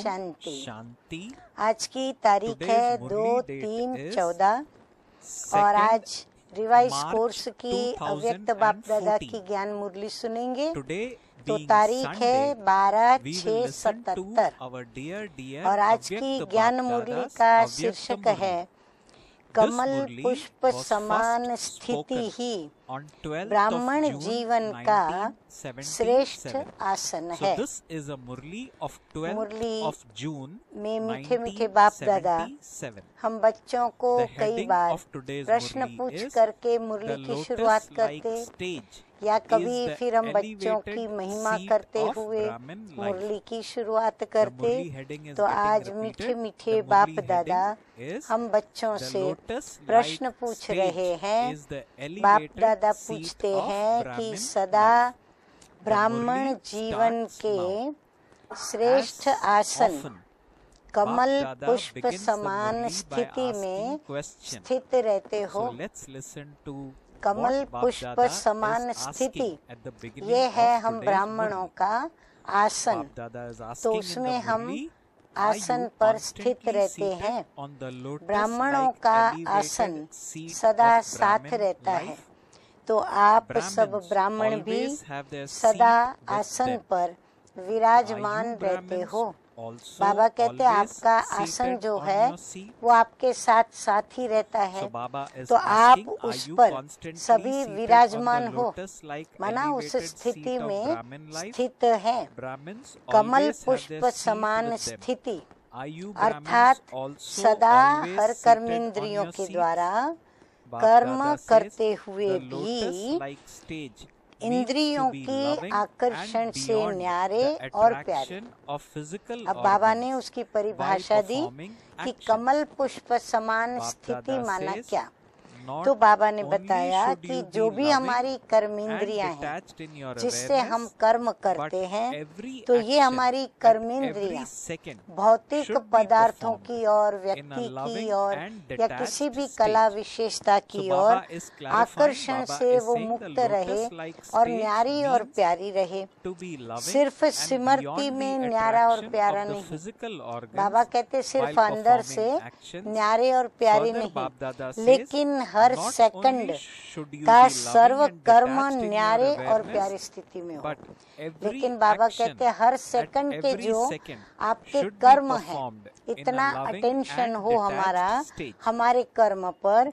शांति। शांति। आज की तारीख है 2/3/14 और आज रिवाइज कोर्स की अव्यक्त बाप दादा की ज्ञान मुरली सुनेंगे। तो तारीख है 12/6/77 और आज की ज्ञान मुरली का शीर्षक है कमल पुष्प समान स्थिति ही ब्राह्मण जीवन का श्रेष्ठ आसन है। मुरली में मीठे मीठे बाप दादा हम बच्चों को कई बार प्रश्न पूछ करके मुरली की शुरुआत करते या कभी फिर हम बच्चों की महिमा करते हुए मुरली की शुरुआत करते। तो आज मीठे मीठे बाप दादा हम बच्चों से प्रश्न पूछ रहे हैं। बाप दादा पूछते हैं कि सदा ब्राह्मण जीवन के श्रेष्ठ आसन कमल पुष्प समान स्थिति में स्थित रहते हो। कमल पुष्प समान स्थिति ये है हम ब्राह्मणों का आसन। तो उसमें हम आसन पर स्थित रहते हैं। ब्राह्मणों का आसन सदा साथ रहता है। तो आप सब ब्राह्मण भी सदा आसन पर विराजमान रहते हो। बाबा कहते हैं आपका आसन जो है वो आपके साथ साथ ही रहता है। तो आप उस पर सभी विराजमान हो, माना उस स्थिति में स्थित है। कमल पुष्प समान स्थिति अर्थात सदा हर कर्मेंद्रियों के द्वारा कर्म करते हुए भी इंद्रियों के आकर्षण से न्यारे और प्यारे। अब बाबा ने उसकी परिभाषा दी कि कमल पुष्प समान स्थिति माना क्या। तो बाबा ने बताया कि जो भी हमारी कर्मेंद्रियां हैं जिससे हम कर्म करते हैं, तो ये हमारी कर्मेंद्रियां भौतिक पदार्थों की और व्यक्ति की और या किसी भी कला विशेषता की और आकर्षण से वो मुक्त रहे और न्यारी और प्यारी रहे। सिर्फ स्मृति में न्यारा और प्यारा नहीं, बाबा कहते सिर्फ अंदर से न्यारे और प्यारे नहीं, लेकिन हर सेकंड का सर्व कर्म न्यारे और प्यारी स्थिति में हो। लेकिन बाबा कहते हैं हर सेकंड के जो आपके कर्म है, इतना अटेंशन हो हमारे कर्म पर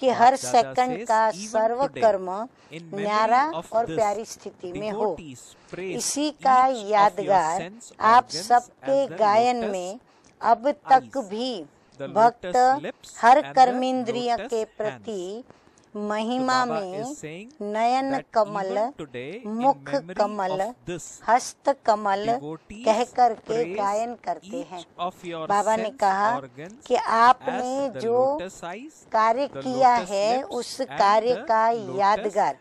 कि हर सेकंड का सर्व कर्म न्यारा और प्यारी स्थिति में हो। इसी का यादगार आप सबके गायन में अब तक भी भक्त हर कर्मेंद्रिय के प्रति महिमा में नयन कमल, मुख कमल, हस्त कमल कह करके गायन करते हैं। बाबा ने कहा कि आपने जो कार्य किया है उस कार्य का यादगार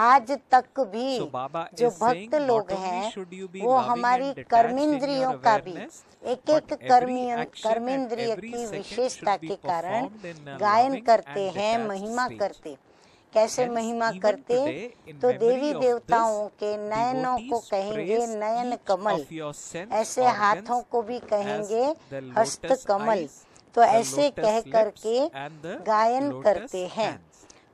आज तक भी जो भक्त लोग हैं वो हमारी कर्मेंद्रियों का भी एक एक कर्मेंद्रिय की विशेषता के कारण गायन करते हैं, महिमा करते। कैसे महिमा करते? तो देवी देवताओं के नयनों को कहेंगे नयन कमल, ऐसे हाथों को भी कहेंगे हस्त कमल। तो ऐसे कह करके गायन करते हैं।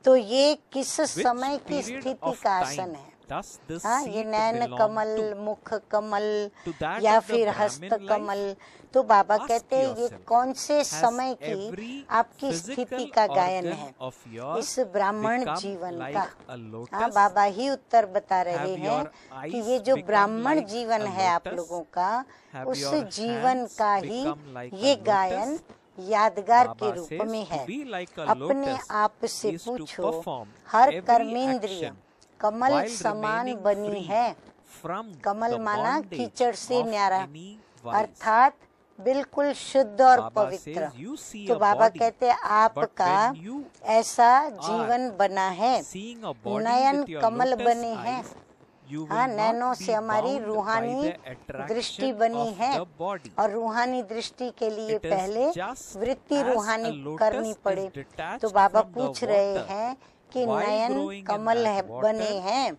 तो ये किस समय की स्थिति का आसन है? हाँ, ये नयन कमल, मुख कमल या फिर हस्त कमल। तो बाबा कहते हैं ये कौन से समय की आपकी स्थिति का गायन है इस ब्राह्मण जीवन का। हाँ, बाबा ही उत्तर बता रहे हैं कि ये जो ब्राह्मण जीवन है आप लोगों का, उस जीवन का ही ये गायन यादगार के रूप में है। अपने आप से पूछो, हर कर्मेंद्रिय कमल समान बनी है। कमल माना कीचड़ से न्यारा, अर्थात बिल्कुल शुद्ध और पवित्र। तो बाबा कहते हैं आपका ऐसा जीवन बना है, नयन कमल बने हैं। हाँ, नैनों से हमारी रूहानी दृष्टि बनी है और रूहानी दृष्टि के लिए पहले वृत्ति रूहानी करनी पड़े। तो बाबा पूछ रहे हैं कि नयन कमल है बने हैं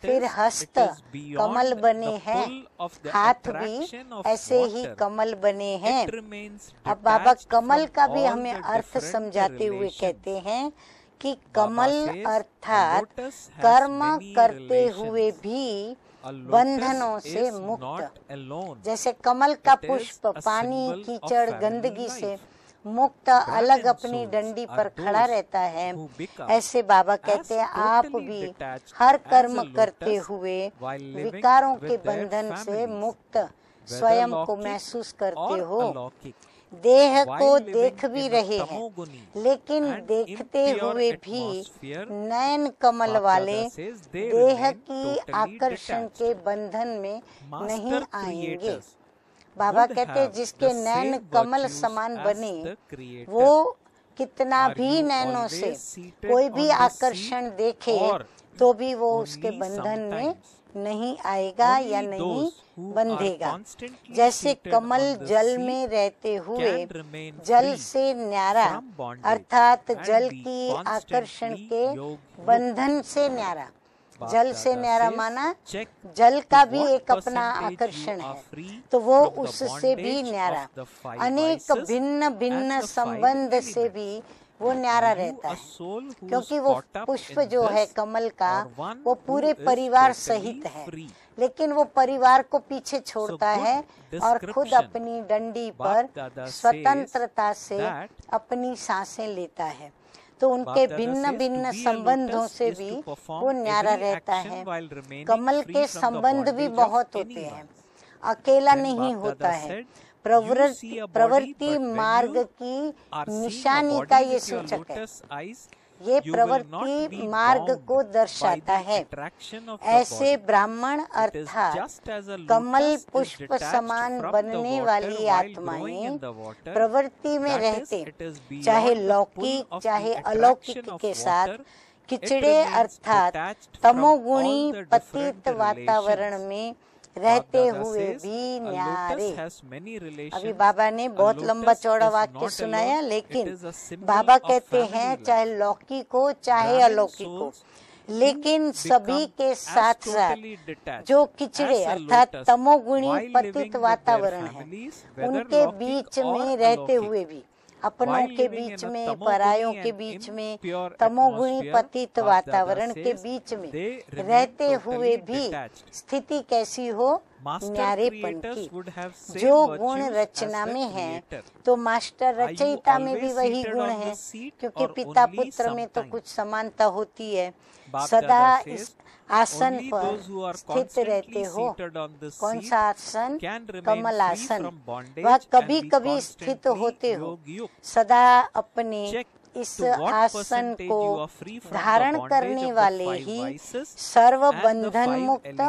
फिर हस्त कमल बने हैं, हाथ भी ऐसे ही कमल बने हैं। अब बाबा कमल का भी हमें अर्थ समझाते हुए कहते हैं कि कमल अर्थात कर्म करते हुए भी बंधनों से मुक्त। जैसे कमल का पुष्प पानी, कीचड़, गंदगी से मुक्त अलग अपनी डंडी पर खड़ा रहता है, ऐसे बाबा कहते हैं आप भी हर कर्म करते हुए विकारों के बंधन से मुक्त स्वयं को महसूस करते हो। देह को देख भी रहे हैं, लेकिन देखते हुए भी नयन कमल वाले देह की आकर्षण के बंधन में नहीं आएंगे। बाबा कहते हैं जिसके नैन कमल समान बने, वो कितना भी नैनों से कोई भी आकर्षण देखे तो भी वो उसके बंधन में नहीं आएगा या नहीं बंधेगा। जैसे कमल जल में रहते हुए जल से न्यारा अर्थात जल की आकर्षण के बंधन से न्यारा, जल से न्यारा माना जल का भी एक अपना आकर्षण है, तो वो उससे भी न्यारा, अनेक भिन्न भिन्न संबंध से भी वो न्यारा रहता है। क्योंकि वो पुष्प जो है कमल का वो पूरे परिवार सहित है, लेकिन वो परिवार को पीछे छोड़ता है और खुद अपनी डंडी पर स्वतंत्रता से अपनी सांसें लेता है। तो उनके भिन्न भिन्न संबंधों से भी वो न्यारा रहता है। कमल के संबंध भी बहुत होते हैं, अकेला नहीं होता है। प्रवृत्ति मार्ग की निशानी का ये सूचक है, ये प्रवृत्ति मार्ग को दर्शाता है। ऐसे ब्राह्मण अर्थात कमल पुष्प समान बनने वाली आत्माएं प्रवृत्ति में रहते, चाहे लौकिक चाहे अलौकिक के साथ किचड़े अर्थात तमोगुणी पतित वातावरण में रहते हुए भी न्यारे। अभी बाबा ने बहुत लंबा चौड़ा वाक्य सुनाया, लेकिन बाबा कहते हैं चाहे लौकिक हो चाहे अलौकिक हो, लेकिन सभी के साथ साथ जो किचड़े अर्थात तमोगुणी पतित वातावरण है, उनके बीच में रहते हुए भी, अपनों के बीच में, परायों के बीच में, तमोगुणी पतित वातावरण के बीच में रहते हुए भी स्थिति कैसी हो, न्यारेपन की। जो गुण रचना में है तो मास्टर रचयिता में भी वही गुण है, क्योंकि पिता पुत्र में तो कुछ समानता होती है। सदा इस आसन पर स्थित रहते हो। कौन सा आसन? कमल आसन। वह कभी कभी स्थित होते हो। सदा अपने इस आसन को धारण करने वाले ही सर्व बंधन मुक्त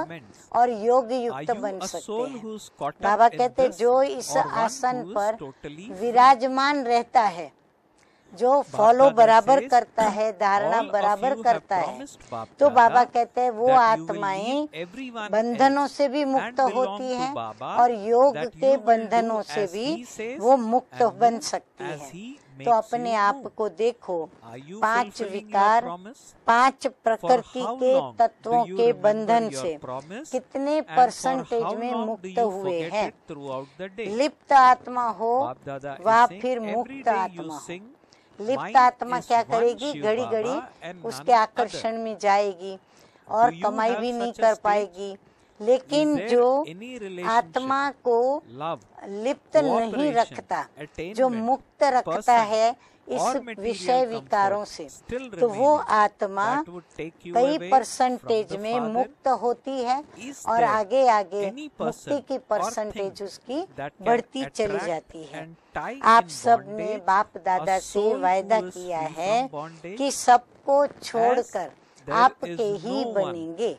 और योग युक्त बन सकते हैं। बाबा कहते जो इस आसन पर विराजमान रहता है, जो फॉलो बराबर करता है, धारणा बराबर करता है, तो बाबा कहते हैं वो आत्माएं बंधनों से भी मुक्त होती हैं और योग के बंधनों से भी वो मुक्त बन सकती है। तो अपने आप को देखो, 5 विकार, 5 प्रकृति के तत्वों के बंधन से कितने परसेंटेज में मुक्त हुए हैं। लिप्त आत्मा हो वा फिर मुक्त आत्मा हो। लिप्त आत्मा क्या करेगी? घड़ी घड़ी उसके आकर्षण में जाएगी और कमाई भी नहीं कर पाएगी। लेकिन जो आत्मा को लिप्त नहीं रखता, जो मुक्त रखता है इस विषय विकारों से, तो वो आत्मा कई परसेंटेज में मुक्त होती है और आगे आगे मुक्ति की परसेंटेज उसकी बढ़ती चली जाती है। आप सब ने बाप दादा से वायदा किया है कि सबको छोड़कर आपके ही बनेंगे।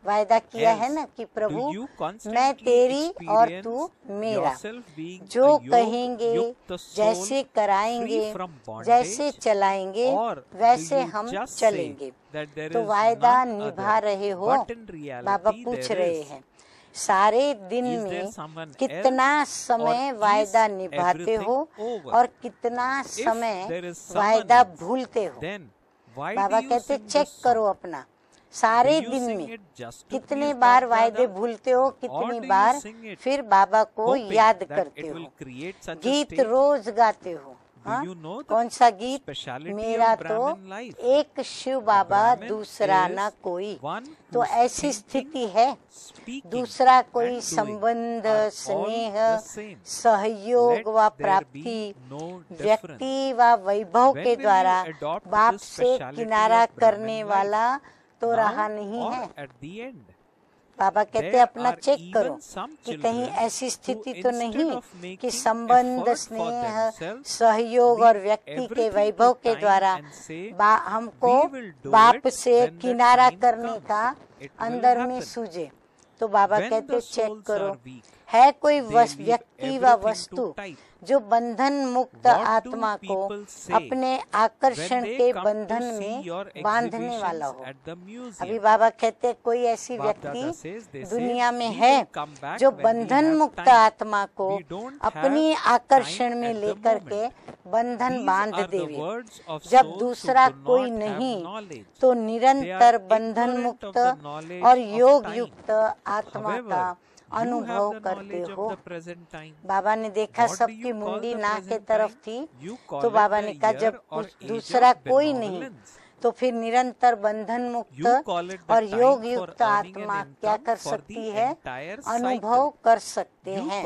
वायदा किया है ना कि प्रभु मैं तेरी और तू मेरा। जो कहेंगे, जैसे कराएंगे, जैसे चलाएंगे, वैसे हम चलेंगे। तो वायदा निभा रहे हो? बाबा पूछ रहे हैं सारे दिन में कितना समय वायदा निभाते हो और कितना समय वायदा भूलते हो? बाबा कहते चेक करो अपना, सारे दिन में कितने बार वायदे भूलते हो, कितनी बार फिर बाबा को याद करते हो, गीत रोज गाते हो। हाँ? कौन सा गीत? मेरा तो एक शिव बाबा दूसरा ना कोई। तो ऐसी स्थिति है, दूसरा कोई संबंध, स्नेह, सहयोग व प्राप्ति व्यक्ति व वैभव के द्वारा बाप से किनारा करने वाला तो रहा नहीं है। बाबा कहते अपना चेक करो कि कहीं ऐसी स्थिति तो नहीं कि संबंध, स्नेह, सहयोग और व्यक्ति के वैभव के द्वारा हमको बाप से किनारा करने का अंदर में सूझे। तो बाबा कहते चेक करो, है कोई व्यक्ति व वस्तु जो बंधन मुक्त आत्मा को अपने आकर्षण के बंधन में बांधने वाला हो। अभी बाबा कहते कोई ऐसी व्यक्ति दुनिया में है जो बंधन मुक्त आत्मा को अपनी आकर्षण में लेकर के बंधन बांध देवे। जब दूसरा कोई नहीं तो निरंतर बंधन मुक्त और योग युक्त आत्मा का अनुभव करते हो। बाबा ने देखा सबकी मुंडी नाक के तरफ थी, तो बाबा ने कहा जब दूसरा कोई नहीं तो फिर निरंतर बंधन मुक्त और योग युक्त आत्मा क्या कर सकती है? अनुभव कर सकते हैं।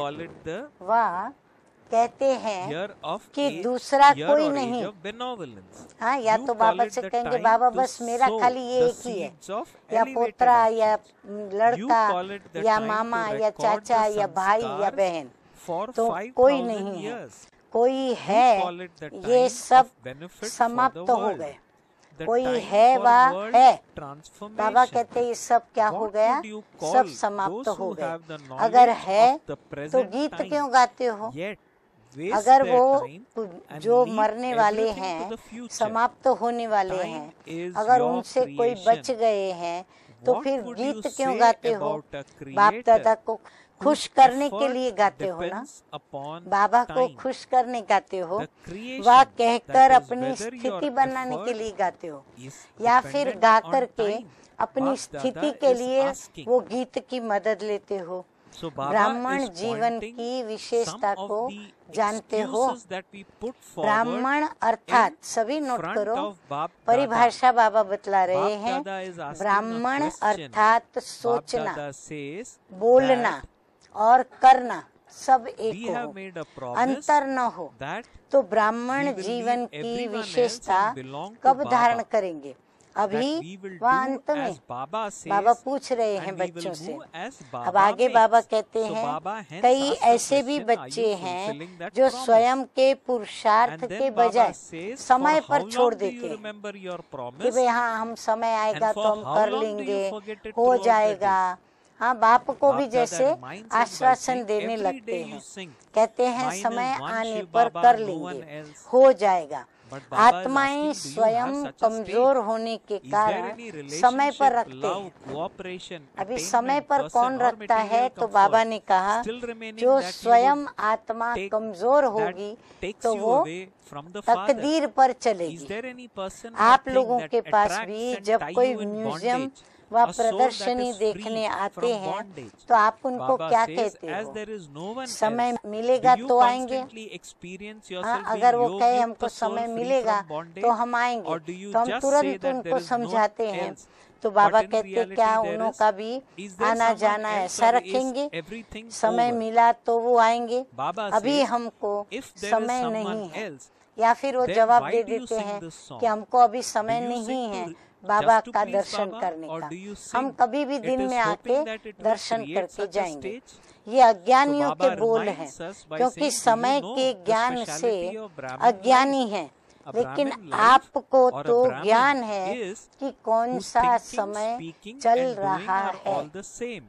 वह कहते हैं कि दूसरा कोई नहीं। हाँ, या तो बाबा से कहेंगे बाबा बस मेरा खाली ये एक ही है, या पोतरा या लड़का या मामा या चाचा या भाई या बहन, तो कोई नहीं है। कोई है, ये सब समाप्त हो गए। कोई है वह है। बाबा कहते ये सब क्या हो गया? सब समाप्त हो गए। अगर है तो गीत क्यों गाते हो? अगर वो जो मरने वाले हैं, समाप्त होने वाले हैं, अगर उनसे कोई बच गए हैं तो फिर गीत क्यों गाते हो? बाप दादा को खुश करने के लिए गाते हो ना, बाबा को खुश करने गाते हो, वह कहकर अपनी स्थिति बनाने के लिए गाते हो, या फिर गा कर के अपनी स्थिति के लिए वो गीत की मदद लेते हो। ब्राह्मण जीवन की विशेषता को जानते हो? ब्राह्मण अर्थात, सभी नोट करो, परिभाषा बाबा बतला रहे हैं। ब्राह्मण अर्थात सोचना, बोलना और करना सब एक हो, अंतर न हो। तो ब्राह्मण जीवन की विशेषता कब धारण करेंगे? अभी वह अंत में। बाबा पूछ रहे हैं बच्चों से। अब आगे बाबा कहते हैं कई ऐसे भी बच्चे हैं जो स्वयं के पुरुषार्थ के बजाय समय पर छोड़ देते हैं कि भाई हाँ हम समय आएगा तो हम कर लेंगे, हो जाएगा। हाँ, बाप को भी जैसे आश्वासन देने लगते हैं, कहते हैं समय आने पर कर लेंगे, हो जाएगा। आत्माएं स्वयं कमजोर होने के कारण समय पर रखते हैं। अभी समय पर कौन रखता है? तो बाबा ने कहा जो स्वयं आत्मा कमजोर होगी तो वो तकदीर पर चलेगी। आप लोगों के पास भी जब कोई म्यूजियम व प्रदर्शनी देखने आते हैं तो आप उनको क्या कहते हो? समय मिलेगा तो आएंगे। हाँ, अगर वो कहे हमको समय मिलेगा तो हम आएंगे, तो हम तुरंत उनको समझाते हैं। तो बाबा कहते क्या उनका भी आना जाना ऐसा रखेंगे? समय मिला तो वो आएंगे, अभी हमको समय नहीं है। या फिर वो जवाब दे देते हैं कि हमको अभी समय नहीं है बाबा का दर्शन करने का, हम कभी भी दिन में आके दर्शन करके जाएंगे। ये अज्ञानियों के बोल हैं, क्योंकि समय के ज्ञान से अज्ञानी हैं। लेकिन आपको तो ज्ञान है कि कौन सा समय चल रहा है।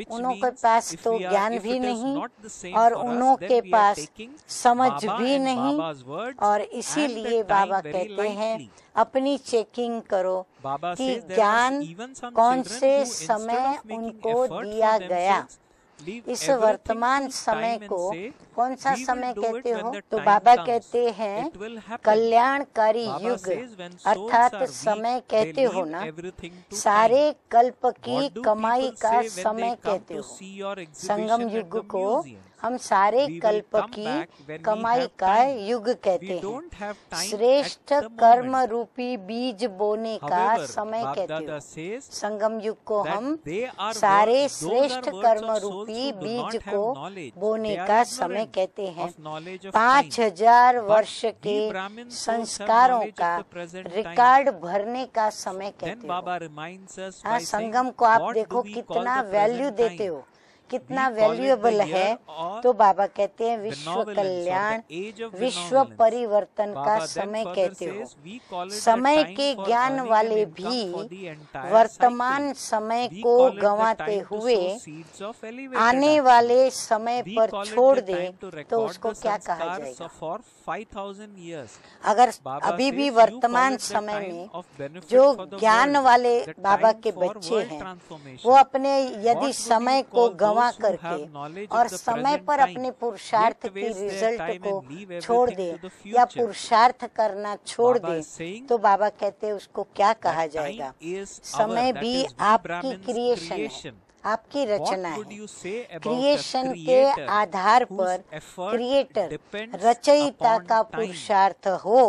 उन्हों के पास तो ज्ञान भी नहीं और उन्हों के पास समझ भी नहीं, और इसीलिए बाबा कहते हैं अपनी चेकिंग करो कि ज्ञान कौन से समय उनको दिया गया। इस वर्तमान समय को कौन सा समय कहते हो? तो बाबा कहते हैं कल्याणकारी युग, अर्थात समय कहते हो ना, सारे कल्प की कमाई का समय कहते हो। संगम युग को हम सारे कल्प की कमाई का युग कहते हैं। श्रेष्ठ कर्म रूपी बीज बोने का समय कहते हो। संगम युग को हम सारे श्रेष्ठ कर्म रूपी बीज को बोने का समय कहते हैं। 5000 वर्ष के संस्कारों का रिकॉर्ड भरने का समय कहते हो। हाँ, संगम को आप देखो कितना वैल्यू देते हो, कितना वैल्यूएबल है। तो बाबा कहते हैं विश्व कल्याण, विश्व परिवर्तन का समय कहते हो। समय के ज्ञान वाले भी वर्तमान समय को गंवाते हुए आने वाले समय पर छोड़ दे तो उसको क्या कहा जाएगा? अगर अभी भी वर्तमान समय में जो ज्ञान वाले बाबा के बच्चे हैं वो अपने यदि समय को गंवा करके और समय पर अपने पुरुषार्थ की रिजल्ट को छोड़ दे या पुरुषार्थ करना छोड़ दे तो बाबा कहते हैं उसको क्या कहा जाएगा? समय भी आपकी क्रिएशन है, आपकी रचना है। क्रिएशन के आधार पर क्रिएटर रचयिता का पुरुषार्थ हो,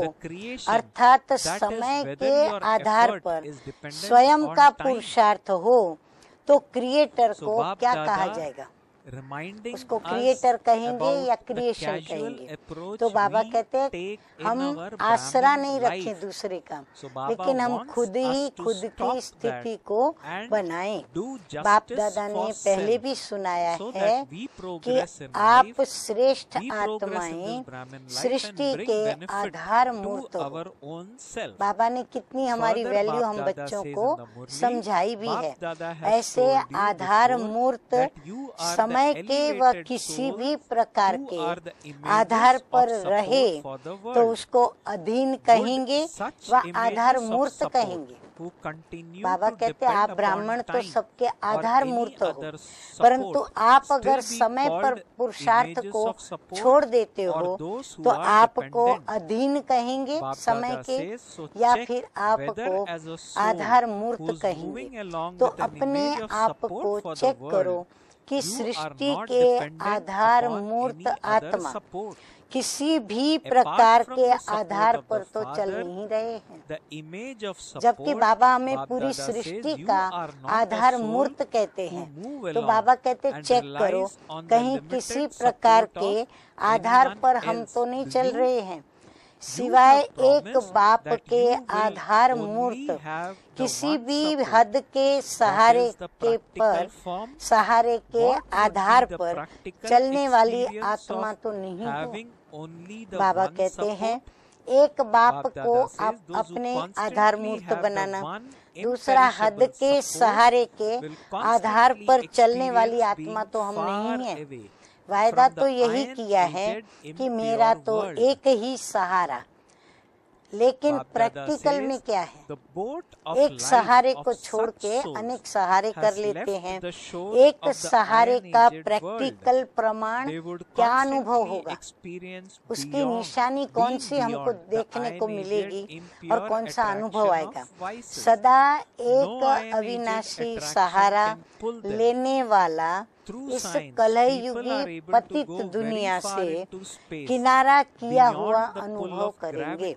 अर्थात समय के आधार पर स्वयं का पुरुषार्थ हो तो क्रिएटर को क्या कहा जाएगा? उसको क्रिएटर कहेंगे या क्रिएशन कहेंगे? तो बाबा कहते हैं हम आसरा नहीं रखें दूसरे का, लेकिन हम खुद ही खुद की स्थिति को बनाएं। बाप दादा ने पहले भी सुनाया है कि आप श्रेष्ठ आत्माएं सृष्टि के आधार मूर्त हो। बाबा ने कितनी हमारी वैल्यू हम बच्चों को समझाई भी है। ऐसे आधार मूर्त समय के व किसी भी प्रकार के आधार पर रहे तो उसको अधीन कहेंगे व आधार मूर्त कहेंगे। बाबा कहते हैं आप ब्राह्मण तो सबके आधार मूर्त हो, परंतु आप अगर समय पर पुरुषार्थ को छोड़ देते हो तो आपको अधीन कहेंगे समय के या फिर आपको आधार मूर्त कहेंगे। तो अपने आप को चेक करो कि सृष्टि के आधार मूर्त आत्मा किसी भी प्रकार के आधार पर तो चल नहीं रहे हैं, जबकि बाबा हमें पूरी सृष्टि का आधार मूर्त कहते हैं। तो बाबा कहते चेक करो कहीं किसी प्रकार के आधार पर हम तो नहीं चल रहे हैं। सिवाय एक बाप के आधार मूर्त किसी भी हद के सहारे के आधार पर चलने वाली आत्मा तो नहीं हो। बाबा कहते हैं एक बाप को आप अपने आधार मूर्त बनाना, दूसरा हद के सहारे के आधार पर चलने वाली आत्मा तो हम नहीं है। वायदा तो यही किया है कि मेरा तो एक ही सहारा, लेकिन प्रैक्टिकल में क्या है? एक सहारे को छोड़ के अनेक सहारे कर लेते हैं। एक सहारे का प्रैक्टिकल प्रमाण क्या अनुभव होगा? उसकी निशानी कौन सी हमको देखने को मिलेगी और कौन सा अनुभव आएगा? सदा एक अविनाशी सहारा लेने वाला इस कलयुगी पतित दुनिया से किनारा किया हुआ अनुभव करेंगे।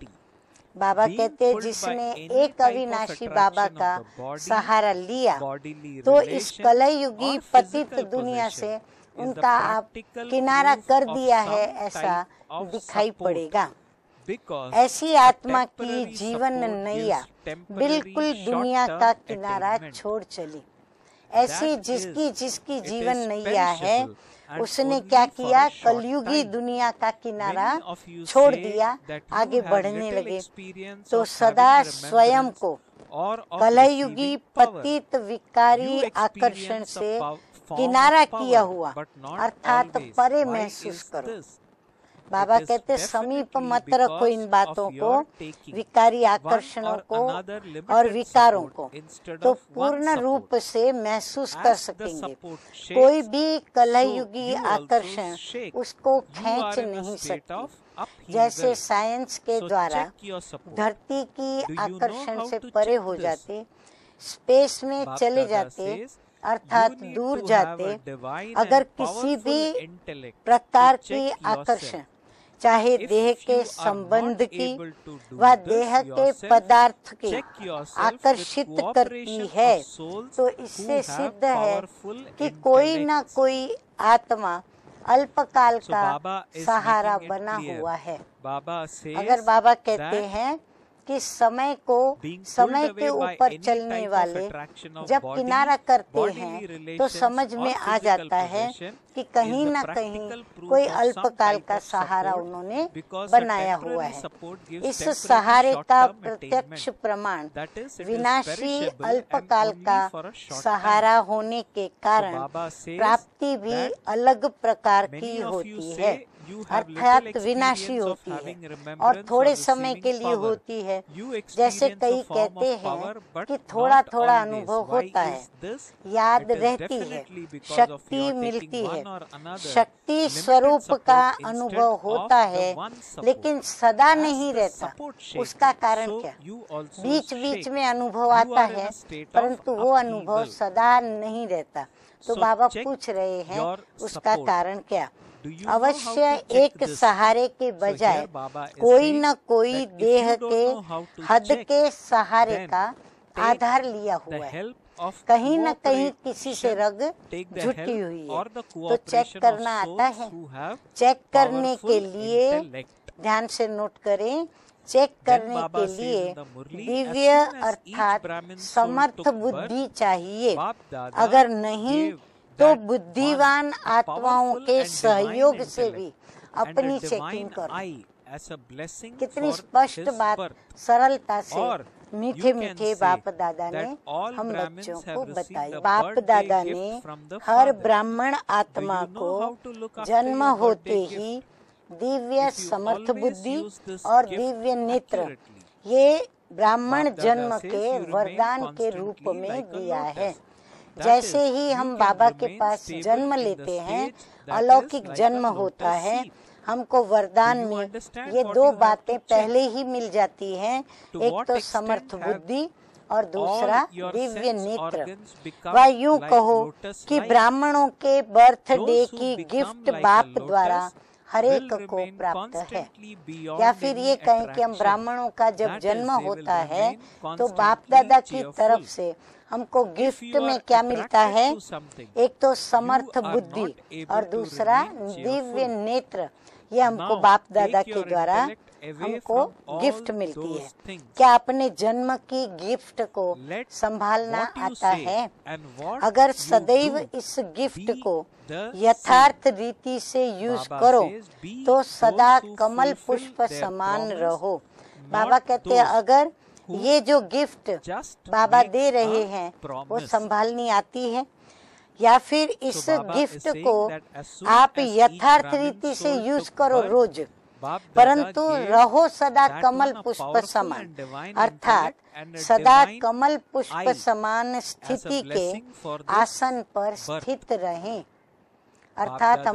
बाबा कहते हैं जिसने एक अविनाशी बाबा का सहारा लिया तो इस कलयुगी पतित दुनिया से उनका आप किनारा कर दिया है ऐसा दिखाई पड़ेगा। ऐसी आत्मा की जीवन नैया बिल्कुल दुनिया का किनारा छोड़ चली। ऐसी जिसकी जीवन नैया है उसने क्या किया? कलयुगी दुनिया का किनारा छोड़ दिया, आगे बढ़ने लगे। तो सदा स्वयं को कलयुगी पतित विकारी आकर्षण से किनारा किया हुआ अर्थात परे महसूस करो। बाबा कहते समीप मत रखो इन बातों को, विकारी आकर्षणों को और विकारों को, तो पूर्ण रूप से महसूस कर सकेंगे। कोई भी कलयुगी आकर्षण उसको खींच नहीं सकती। जैसे साइंस के द्वारा धरती की आकर्षण से परे हो जाते, स्पेस में चले जाते, अर्थात दूर जाते, अगर किसी भी प्रकार की आकर्षण, चाहे देह के संबंध की व देह के पदार्थ की आकर्षित करती है, तो इससे सिद्ध है कि कोई न कोई आत्मा अल्पकाल का सहारा बना हुआ है। अगर बाबा कहते हैं कि समय के ऊपर चलने वाले जब किनारा करते हैं तो समझ में आ जाता है कि कहीं न कहीं कोई अल्पकाल का सहारा उन्होंने बनाया हुआ है। इस सहारे का प्रत्यक्ष प्रमाण विनाशी अल्पकाल का सहारा होने के कारण प्राप्ति भी अलग प्रकार की होती है, अर्थात विनाशी होती है और थोड़े समय के लिए होती है। जैसे कई कहते हैं कि थोड़ा थोड़ा अनुभव होता है, याद रहती है, शक्ति मिलती है, शक्ति स्वरूप का अनुभव होता है, लेकिन सदा नहीं रहता। उसका कारण क्या? बीच बीच में अनुभव आता है, परंतु वो अनुभव सदा नहीं रहता। तो बाबा पूछ रहे हैं उसका कारण क्या? अवश्य एक सहारे के बजाय कोई न कोई देह के हद के सहारे का आधार लिया हुआ है। कहीं न कहीं किसी से रग जुटी हुई है, तो चेक करना आता है। चेक करने के लिए ध्यान से नोट करें, चेक करने के लिए दिव्य अर्थात समर्थ बुद्धि चाहिए। अगर नहीं तो बुद्धिवान आत्माओं के सहयोग से भी अपनी चेकिंग करो। कितनी स्पष्ट बात सरलता से मीठे मीठे बाप दादा ने हम बच्चों को बताई। बाप दादा ने हर ब्राह्मण आत्मा को जन्म होते ही दिव्य समर्थ बुद्धि और दिव्य नेत्र ये ब्राह्मण जन्म के वरदान के रूप में दिया है। जैसे ही हम बाबा के पास जन्म लेते हैं, अलौकिक जन्म होता है, हमको वरदान में ये दो बातें पहले ही मिल जाती हैं। एक तो समर्थ बुद्धि और दूसरा दिव्य नेत्र। वह यूं कहो कि ब्राह्मणों के बर्थडे की गिफ्ट बाप द्वारा हरेक को प्राप्त है, या फिर ये कहें कि हम ब्राह्मणों का जब जन्म होता है तो बाप दादा की तरफ से हमको गिफ्ट में क्या मिलता है? एक तो समर्थ बुद्धि और दूसरा दिव्य नेत्र। ये हमको बाप दादा के द्वारा हमको गिफ्ट मिलती है। क्या अपने जन्म की गिफ्ट को संभालना आता है? अगर सदैव इस गिफ्ट को यथार्थ रीति से यूज करो तो सदा कमल पुष्प समान रहो। बाबा कहते हैं अगर ये जो गिफ्ट बाबा दे रहे हैं वो संभालनी आती है, या फिर इस गिफ्ट को आप यथार्थ रीति से यूज करो रोज, परंतु रहो सदा कमल पुष्प समान, अर्थात सदा कमल पुष्प समान स्थिति के आसन पर स्थित रहें। अर्थात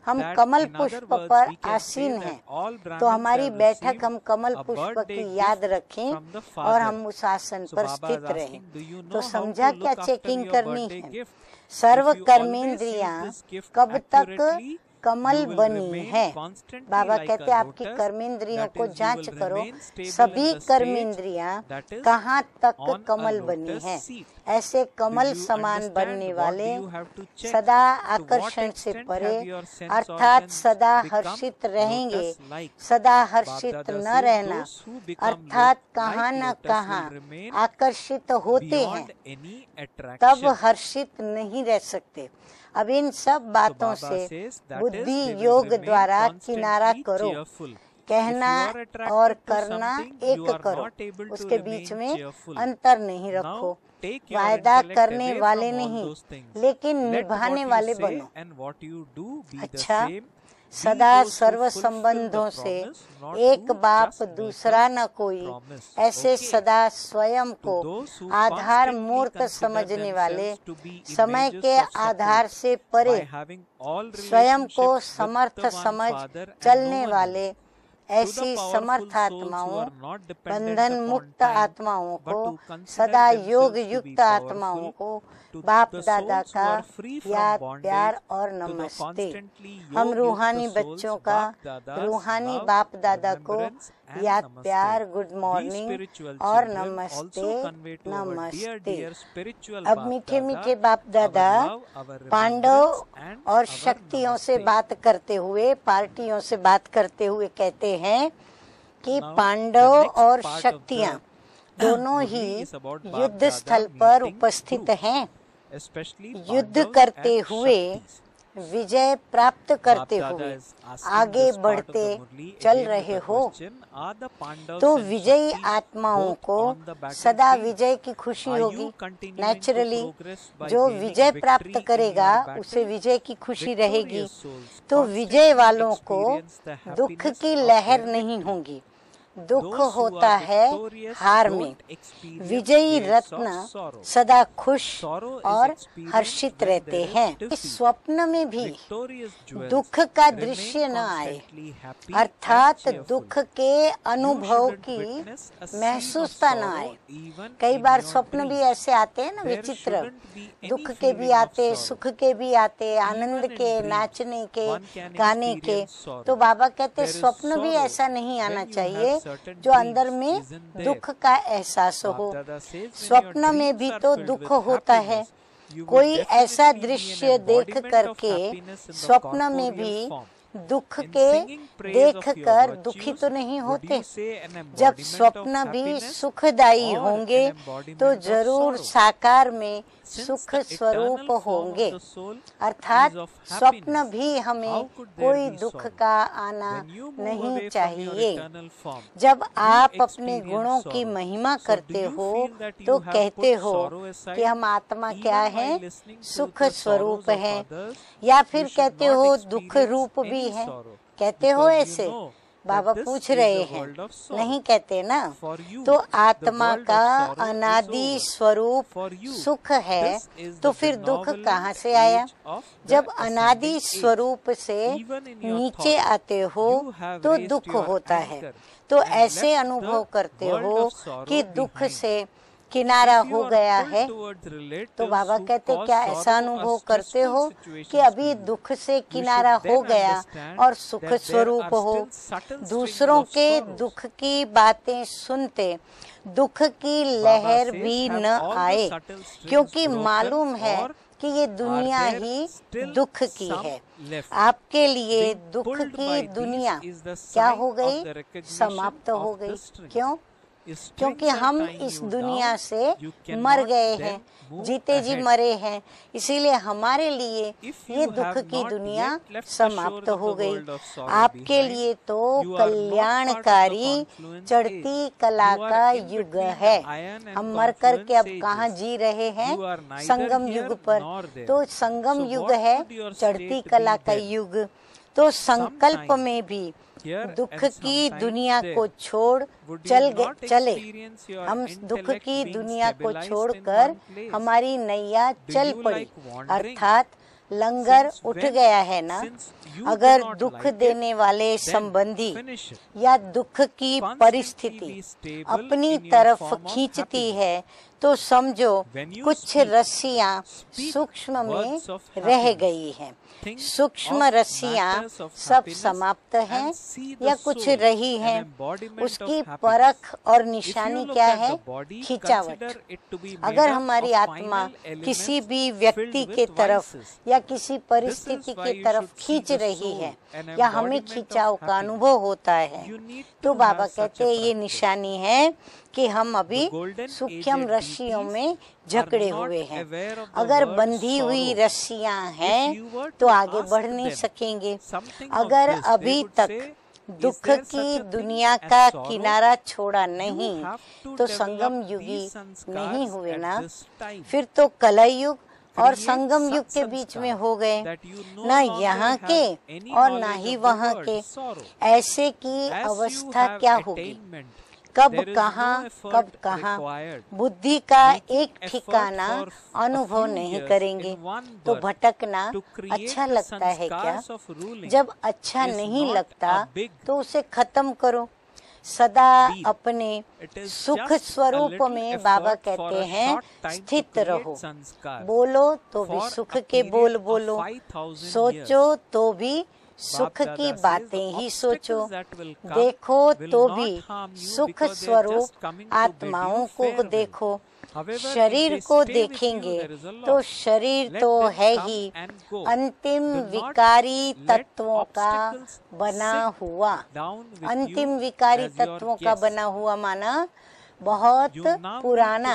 हम कमल पुष्प पर आसीन हैं, तो हमारी बैठक हम कमल पुष्प की याद रखें और हम उस आसन पर स्थित रहें। तो समझा क्या चेकिंग करनी है? सर्व कर्मेंद्रियां कब तक कमल बनी है? बाबा कहते आपकी कर्मेंद्रियों को जांच करो, सभी कर्मेंद्रियां कहाँ तक कमल बनी है। ऐसे कमल समान बनने वाले सदा आकर्षण से परे, अर्थात सदा हर्षित रहेंगे। सदा हर्षित न रहना अर्थात कहाँ न कहाँ आकर्षित होते हैं, तब हर्षित नहीं रह सकते। अब इन सब बातों से बुद्धि योग द्वारा किनारा करो। कहना और करना एक करो, उसके बीच में अंतर नहीं रखो। वायदा करने वाले नहीं, लेकिन निभाने वाले बनो। अच्छा, सदा सर्व संबंधों से एक बाप दूसरा न कोई, ऐसे सदा स्वयं को आधार मूर्त समझने वाले, समय के आधार से परे स्वयं को समर्थ समझ चलने वाले, ऐसी समर्थ आत्माओं, बंधन मुक्त आत्माओं को, सदा योग युक्त आत्माओं को बाप दादा का याद, प्यार और नमस्ते। हम रूहानी बच्चों का रूहानी बाप दादा को याद, प्यार, गुड मॉर्निंग और नमस्ते नमस्ते। अब मीठे मीठे बाप दादा पांडव और शक्तियों से बात करते हुए, पार्टियों से बात करते हुए कहते हैं कि पांडव और शक्तियां दोनों ही युद्ध स्थल पर उपस्थित हैं। युद्ध करते हुए, विजय प्राप्त करते हुए आगे बढ़ते चल रहे हो, तो विजयी आत्माओं को सदा विजय की खुशी होगी। नेचुरली जो विजय प्राप्त करेगा उसे विजय की खुशी रहेगी। तो विजय वालों को दुख की लहर नहीं होगी। दुख होता है हार में। विजयी रत्न सदा खुश और हर्षित रहते हैं। इस स्वप्न में भी दुख का दृश्य न आए, अर्थात दुख के अनुभव की महसूसता न आए। कई बार स्वप्न भी ऐसे आते हैं ना, विचित्र। दुख के भी आते, सुख के भी आते, आनंद के, नाचने के, गाने के। तो बाबा कहते स्वप्न भी ऐसा नहीं आना चाहिए जो अंदर में दुख का एहसास हो। स्वप्न में भी तो दुख होता है। कोई ऐसा दृश्य देख करके स्वप्न में भी दुख के देख कर दुखी तो नहीं होते। जब स्वप्न भी सुखदायी होंगे तो जरूर साकार में सुख स्वरूप होंगे। अर्थात स्वप्न भी हमें कोई दुख का आना नहीं चाहिए। जब आप अपने गुणों की महिमा करते हो तो कहते हो कि हम आत्मा क्या है, सुख स्वरूप है, या फिर कहते हो दुख रूप भी है। कहते हो ऐसे? बाबा पूछ रहे हैं, नहीं कहते ना। तो आत्मा का अनादि स्वरूप सुख है, तो फिर दुख कहाँ से आया? जब अनादि स्वरूप से नीचे आते हो तो दुख होता है। तो ऐसे अनुभव करते हो कि दुख से किनारा हो गया है। तो बाबा कहते क्या ऐसा अनुभव करते हो कि अभी दुख से किनारा हो गया और सुख स्वरूप हो? दूसरों के दुख की बातें सुनते दुख की लहर भी न आए, क्योंकि मालूम है कि ये दुनिया ही दुख की है। आपके लिए दुख की दुनिया क्या हो गई? समाप्त हो गई। क्यों? क्योंकि हम इस दुनिया से मर गए हैं, जीते जी मरे हैं। इसीलिए हमारे लिए ये दुख की दुनिया समाप्त हो गई। आपके लिए तो कल्याणकारी चढ़ती कला का युग है। हम मर कर के अब कहाँ जी रहे हैं? संगम युग पर। तो संगम युग है चढ़ती कला का युग। तो संकल्प में भी दुख की दुनिया को छोड़ चले। हम दुख की दुनिया को छोड़कर हमारी नैया चल पड़ी, अर्थात लंगर उठ गया है ना। अगर दुख देने वाले संबंधी या दुख की परिस्थिति अपनी तरफ खींचती है तो समझो कुछ रस्सियां सूक्ष्म में रह गई हैं। सूक्ष्म रस्सियां सब समाप्त हैं या कुछ रही हैं। उसकी परख और निशानी क्या है? खिंचावट। अगर हमारी आत्मा किसी भी व्यक्ति के तरफ या किसी परिस्थिति के तरफ खींच रही है या हमें खिंचाव का अनुभव होता है, तो बाबा कहते हैं ये निशानी है कि हम अभी सूक्ष्म रस्सियों में जकड़े हुए हैं। अगर बंधी हुई रस्सियां हैं तो आगे बढ़ नहीं सकेंगे। अगर अभी तक दुख की दुनिया का किनारा छोड़ा नहीं तो संगम युगी नहीं हुए ना। फिर तो कलयुग और संगम युग के बीच में हो गए, न यहाँ के और न ही वहाँ के। ऐसे की अवस्था क्या होगी? कब कहाँ बुद्धि का एक ठिकाना अनुभव नहीं करेंगे तो भटकना अच्छा लगता है क्या? जब अच्छा नहीं लगता तो उसे खत्म करो। सदा अपने सुख स्वरूप में बाबा कहते हैं स्थित रहो। बोलो तो भी सुख के बोल बोलो, सोचो तो भी सुख की बातें ही सोचो, देखो तो भी सुख स्वरूप आत्माओं को देखो। शरीर को देखेंगे तो शरीर तो है ही अंतिम विकारी तत्वों का बना हुआ। अंतिम विकारी तत्वों का बना हुआ माना बहुत पुराना।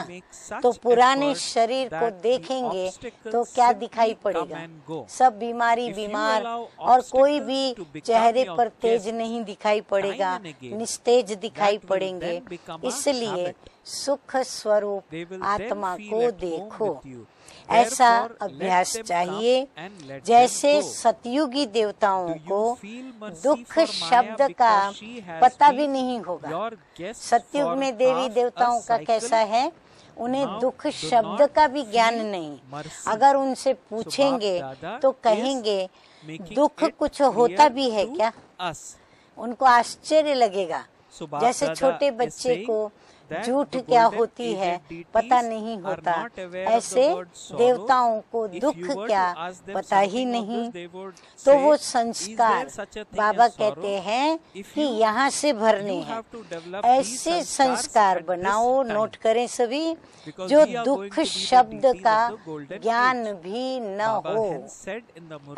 तो पुराने शरीर को देखेंगे तो क्या दिखाई पड़ेगा? सब बीमार और कोई भी चेहरे पर तेज नहीं दिखाई पड़ेगा, निस्तेज दिखाई पड़ेंगे। इसलिए सुख स्वरूप आत्मा को देखो। ऐसा अभ्यास चाहिए जैसे सतयुगी देवताओं को दुख शब्द का पता भी नहीं होगा। सतयुग में देवी देवताओं का कैसा है? उन्हें दुख शब्द का भी ज्ञान नहीं। अगर उनसे पूछेंगे तो कहेंगे दुख कुछ होता भी है क्या? उनको आश्चर्य लगेगा। जैसे छोटे बच्चे को झूठ क्या होती है पता नहीं होता, ऐसे देवताओं को दुख क्या पता ही नहीं। तो वो संस्कार बाबा कहते हैं कि यहाँ से भरने हैं। ऐसे संस्कार बनाओ, नोट करें सभी, जो दुख शब्द का ज्ञान भी न हो।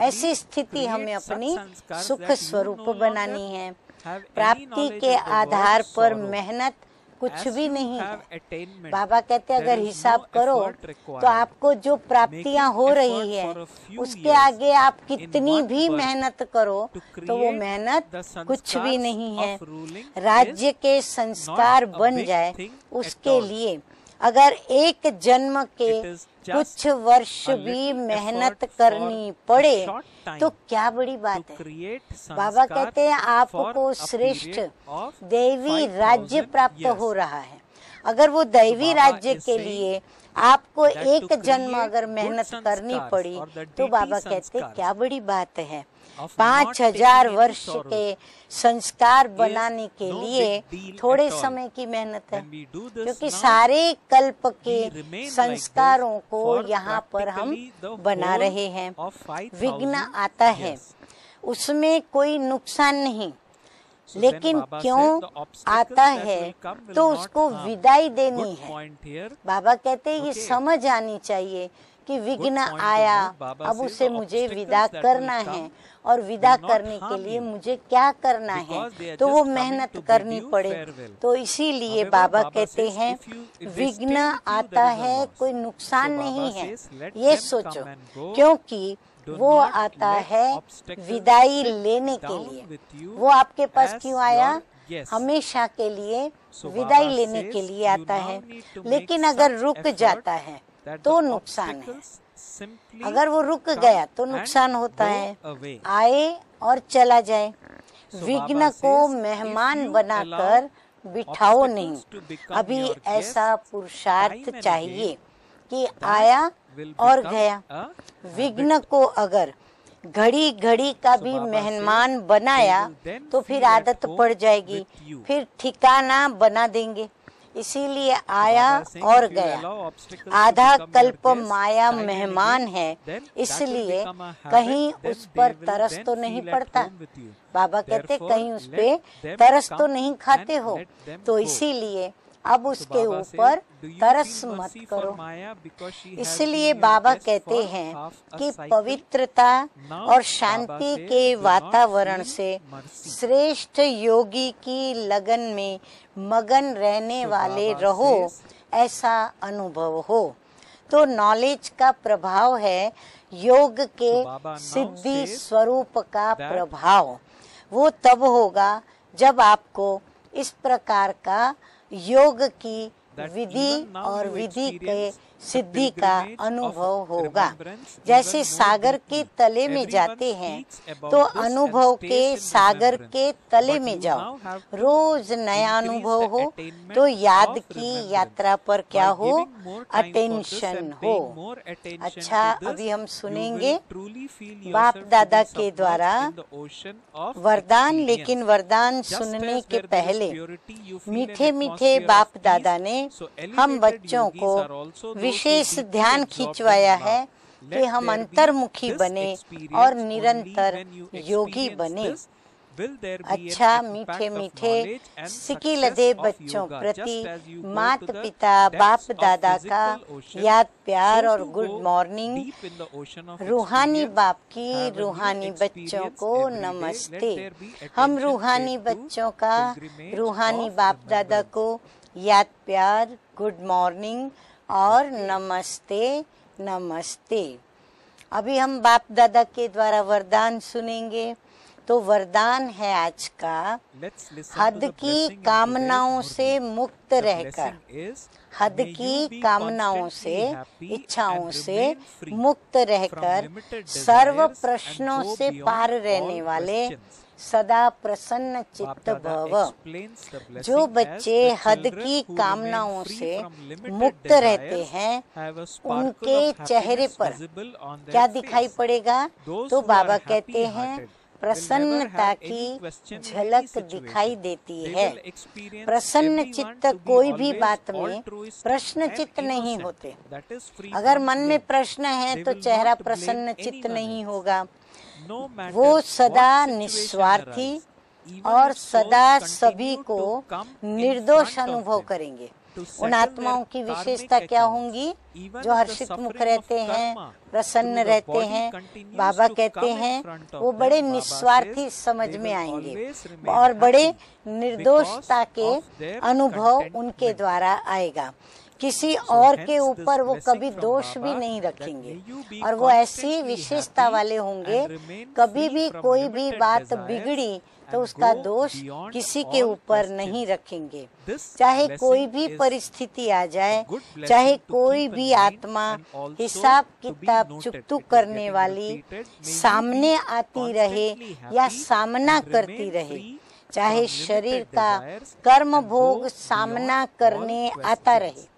ऐसी स्थिति हमें अपनी सुख स्वरूप बनानी है। प्राप्ति के आधार पर मेहनत कुछ भी नहीं है। बाबा कहते अगर हिसाब करो तो आपको जो प्राप्तियां हो रही है उसके आगे आप कितनी भी मेहनत करो तो वो मेहनत कुछ भी नहीं है। राज्य के संस्कार बन जाए उसके लिए अगर एक जन्म के कुछ वर्ष भी मेहनत करनी पड़े तो क्या बड़ी बात है। बाबा कहते हैं आपको श्रेष्ठ दैवी राज्य प्राप्त हो रहा है। अगर वो दैवी राज्य के लिए आपको एक जन्म अगर मेहनत करनी पड़ी तो बाबा कहते क्या बड़ी बात है। 5000 वर्ष के संस्कार बनाने के लिए थोड़े समय की मेहनत है, क्योंकि सारे कल्प के संस्कारों को यहाँ पर हम बना रहे हैं। विघ्न आता है उसमें कोई नुकसान नहीं, लेकिन क्यों आता है तो उसको विदाई देनी है। बाबा कहते हैं ये समझ आनी चाहिए कि विघ्न आया, अब उसे मुझे विदा करना है और विदा करने के लिए मुझे क्या करना है तो वो मेहनत करनी पड़े। तो इसीलिए बाबा कहते हैं विघ्न आता है कोई नुकसान नहीं है, ये सोचो, क्योंकि वो आता है विदाई लेने के लिए। वो आपके पास क्यों आया? हमेशा के लिए विदाई लेने के लिए आता है। लेकिन अगर रुक जाता है तो नुकसान है, अगर वो रुक गया तो नुकसान होता है। आए और चला जाए। विघ्न को मेहमान बनाकर बिठाओ नहीं। अभी ऐसा पुरुषार्थ चाहिए कि आया और गया। विघ्न को अगर घड़ी घड़ी का भी मेहमान बनाया तो फिर आदत पड़ जाएगी, फिर ठिकाना बना देंगे। इसीलिए आया और गया। आधा कल्प माया मेहमान है, इसलिए कहीं उस पर तरस तो नहीं पड़ता। बाबा कहते कहीं उस पे तरस तो नहीं खाते हो, तो इसीलिए अब उसके ऊपर तरस मत करो। इसलिए बाबा कहते हैं कि पवित्रता और शांति के वातावरण से श्रेष्ठ योगी की लगन में मगन रहने वाले रहो, ऐसा अनुभव हो। तो नॉलेज का प्रभाव है योग के सिद्धि स्वरूप का प्रभाव। वो तब होगा जब आपको इस प्रकार का योग की विधि और विधि के सिद्धि का अनुभव होगा। जैसे सागर के तले में जाते हैं तो अनुभव के सागर के तले में जाओ, रोज नया अनुभव हो, तो याद की यात्रा पर क्या हो, अटेंशन हो। अच्छा, अभी हम सुनेंगे बाप दादा के द्वारा वरदान। लेकिन वरदान सुनने के पहले मीठे मीठे बाप दादा ने हम बच्चों को विशेष ध्यान खिंचवाया है कि हम अंतर्मुखी बने और निरंतर योगी बने। अच्छा, मीठे मीठे सिकिलदे बच्चों प्रति मात पिता बाप दादा का याद प्यार और गुड मॉर्निंग। रूहानी बाप की रूहानी बच्चों को नमस्ते। हम रूहानी बच्चों का रूहानी बाप दादा को याद प्यार, गुड मॉर्निंग और नमस्ते नमस्ते। अभी हम बाप दादा के द्वारा वरदान सुनेंगे। तो वरदान है आज का, हद की कामनाओं से मुक्त रहकर, हद की कामनाओं से, इच्छाओं से मुक्त रहकर सर्व प्रश्नों से पार रहने वाले सदा प्रसन्न चित्त भव। जो बच्चे हद की कामनाओं से मुक्त रहते हैं उनके चेहरे पर क्या दिखाई पड़ेगा? तो बाबा कहते हैं प्रसन्नता की झलक दिखाई देती है। प्रसन्न चित्त कोई भी बात में प्रश्न चित्त नहीं होते। अगर मन में प्रश्न है तो चेहरा प्रसन्न चित्त नहीं होगा। वो सदा निस्वार्थी और सदा सभी को निर्दोष अनुभव करेंगे। उन आत्माओं की विशेषता क्या होंगी? जो हर्षित मुख रहते हैं, प्रसन्न रहते हैं। बाबा कहते हैं वो बड़े निस्वार्थी समझ में आएंगे और बड़े निर्दोषता के अनुभव उनके द्वारा आएगा। किसी और के ऊपर वो कभी दोष भी नहीं रखेंगे और वो ऐसी विशेषता वाले होंगे, कभी भी कोई भी बात बिगड़ी तो उसका दोष किसी के ऊपर नहीं रखेंगे। चाहे कोई भी परिस्थिति आ जाए, चाहे कोई भी आत्मा हिसाब किताब चुकतू करने वाली सामने आती रहे या सामना करती रहे, चाहे शरीर का कर्म भोग सामना करने आता रहे,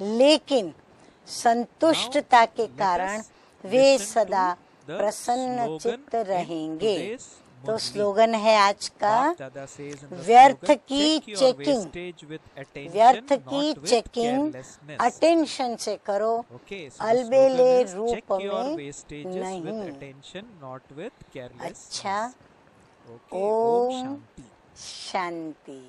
लेकिन संतुष्टता के कारण वे सदा प्रसन्न चित्त रहेंगे। तो स्लोगन है आज का, व्यर्थ की चेकिंग, व्यर्थ की चेकिंग अटेंशन से करो, अलबेले रूप में नहीं। अच्छा, ओम शांति।